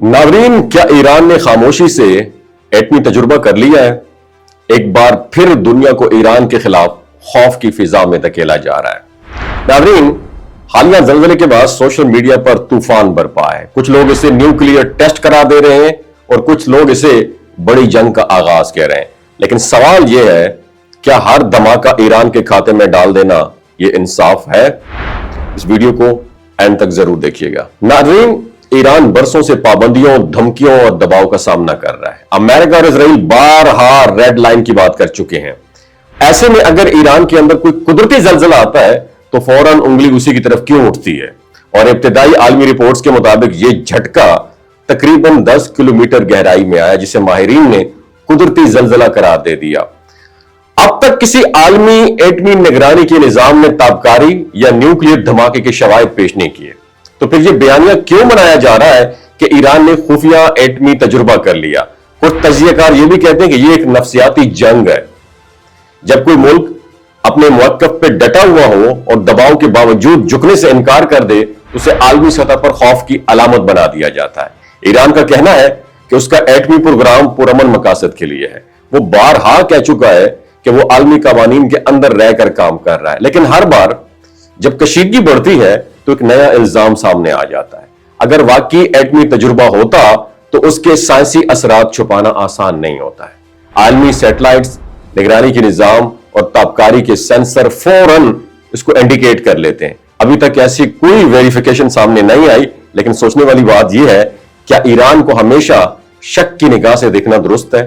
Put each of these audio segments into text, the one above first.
नाज़रीन, क्या ईरान ने खामोशी से एटमी तजुर्बा कर लिया है? एक बार फिर दुनिया को ईरान के खिलाफ खौफ की फिजा में धकेला जा रहा है। नाज़रीन, हालिया जल्जले के बाद सोशल मीडिया पर तूफान बरपा है। कुछ लोग इसे न्यूक्लियर टेस्ट करार दे रहे हैं और कुछ लोग इसे बड़ी जंग का आगाज कह रहे हैं। लेकिन सवाल यह है, क्या हर धमाका ईरान के खाते में डाल देना यह इंसाफ है? इस वीडियो को एंड तक जरूर देखिएगा। नाज़रीन, ईरान बरसों से पाबंदियों, धमकियों और दबाव का सामना कर रहा है। अमेरिका और इजराइल बारहा रेड लाइन की बात कर चुके हैं। ऐसे में अगर ईरान के अंदर कोई कुदरती जल्जला आता है तो फौरन उंगली उसी की तरफ क्यों उठती है? और इब्तिदाई आलमी रिपोर्ट्स के मुताबिक यह झटका तकरीबन 10 किलोमीटर गहराई में आया, जिसे माहिरीन ने कुदरती जल्जला करार दे दिया। अब तक किसी आलमी एटमी निगरानी के निजाम ने ताबकारी या न्यूक्लियर धमाके के शवाहिद पेश नहीं किए, तो फिर यह बयानिया क्यों बनाया जा रहा है कि ईरान ने खुफिया एटमी तजुर्बा कर लिया? कुछ तजियाकार यह भी कहते हैं कि यह एक नफ्सियाती जंग है। जब कोई मुल्क अपने मौक़िफ़ पे डटा हुआ हो और दबाव के बावजूद झुकने से इनकार कर दे, उसे आलमी सतह पर खौफ की अलामत बना दिया जाता है। ईरान का कहना है कि उसका एटमी प्रोग्राम पुरअमन मकासद के लिए है। वो बारहा कह चुका है कि वो आलमी कवानीन के अंदर रहकर काम कर रहा है, लेकिन हर बार जब कशीदगी बढ़ती है तो एक नया इल्जाम सामने आ जाता है। अगर वाकई एटमी तजुर्बा होता तो उसके साइंसी असरात छुपाना आसान नहीं होता है। आलमी सैटेलाइट्स, निगरानी के निजाम और ताबकारी के सेंसर फौरन इसको इंडिकेट कर लेते हैं। अभी तक ऐसी कोई वेरिफिकेशन सामने नहीं आई, लेकिन सोचने वाली बात यह है, क्या ईरान को हमेशा शक की निगाह से देखना दुरुस्त है?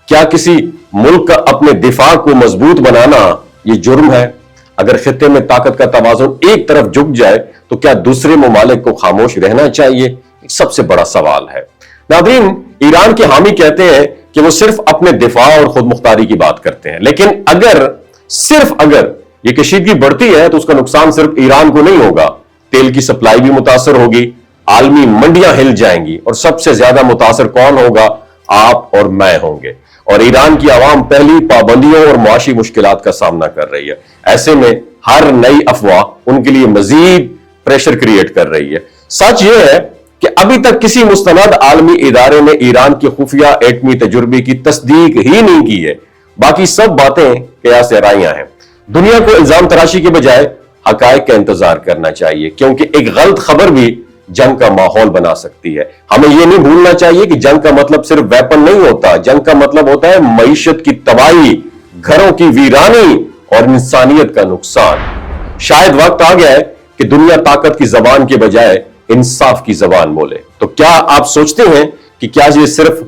क्या किसी मुल्क का अपने दिफा को मजबूत बनाना यह जुर्म है? अगर खित्ते में ताकत का तवाज़ुन एक तरफ झुक जाए तो क्या दूसरे ममालिक को खामोश रहना चाहिए? एक सबसे बड़ा सवाल है। नाज़रीन, ईरान के हामी कहते हैं कि वो सिर्फ अपने दिफा और खुद मुख्तारी की बात करते हैं, लेकिन अगर ये कशीदगी बढ़ती है तो उसका नुकसान सिर्फ ईरान को नहीं होगा। तेल की सप्लाई भी मुतासर होगी, आलमी मंडियां हिल जाएंगी और सबसे ज्यादा मुतासर कौन होगा? आप और मैं होंगे। और ईरान की आवाम पहली पाबंदियों और मुआशी मुश्किलात का सामना कर रही है। ऐसे में हर नई अफवाह उनके लिए मजीद प्रेशर क्रिएट कर रही है। सच यह है कि अभी तक किसी मुस्तनद आलमी इदारे ने ईरान की खुफिया एटमी तजुर्बे की तस्दीक ही नहीं की है। बाकी सब बातें कयास राइयां हैं। दुनिया को इल्जाम तराशी के बजाय हकायक का इंतजार करना चाहिए, क्योंकि एक गलत खबर भी जंग का माहौल बना सकती है। हमें यह नहीं भूलना चाहिए कि जंग का मतलब सिर्फ वेपन नहीं होता। जंग का मतलब होता है मईशत की तबाही, घरों की वीरानी और इंसानियत का नुकसान। शायद वक्त आ गया है कि दुनिया ताकत की जबान के बजाय इंसाफ की जबान बोले। तो क्या आप सोचते हैं कि क्या ये सिर्फ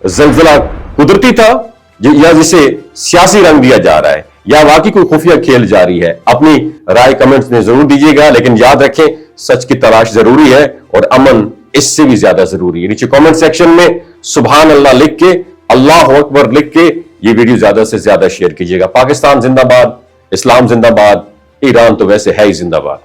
जल्जला कुदरती था या जिसे सियासी रंग दिया जा रहा है, या वाकई कोई खुफिया खेल जारी है? अपनी राय कमेंट्स में जरूर दीजिएगा, लेकिन याद रखें, सच की तलाश जरूरी है और अमन इससे भी ज्यादा जरूरी है। नीचे कमेंट सेक्शन में सुभान अल्लाह लिख के, अल्लाह अकबर लिख के ये वीडियो ज्यादा से ज्यादा शेयर कीजिएगा। पाकिस्तान जिंदाबाद, इस्लाम जिंदाबाद, ईरान तो वैसे है ही जिंदाबाद।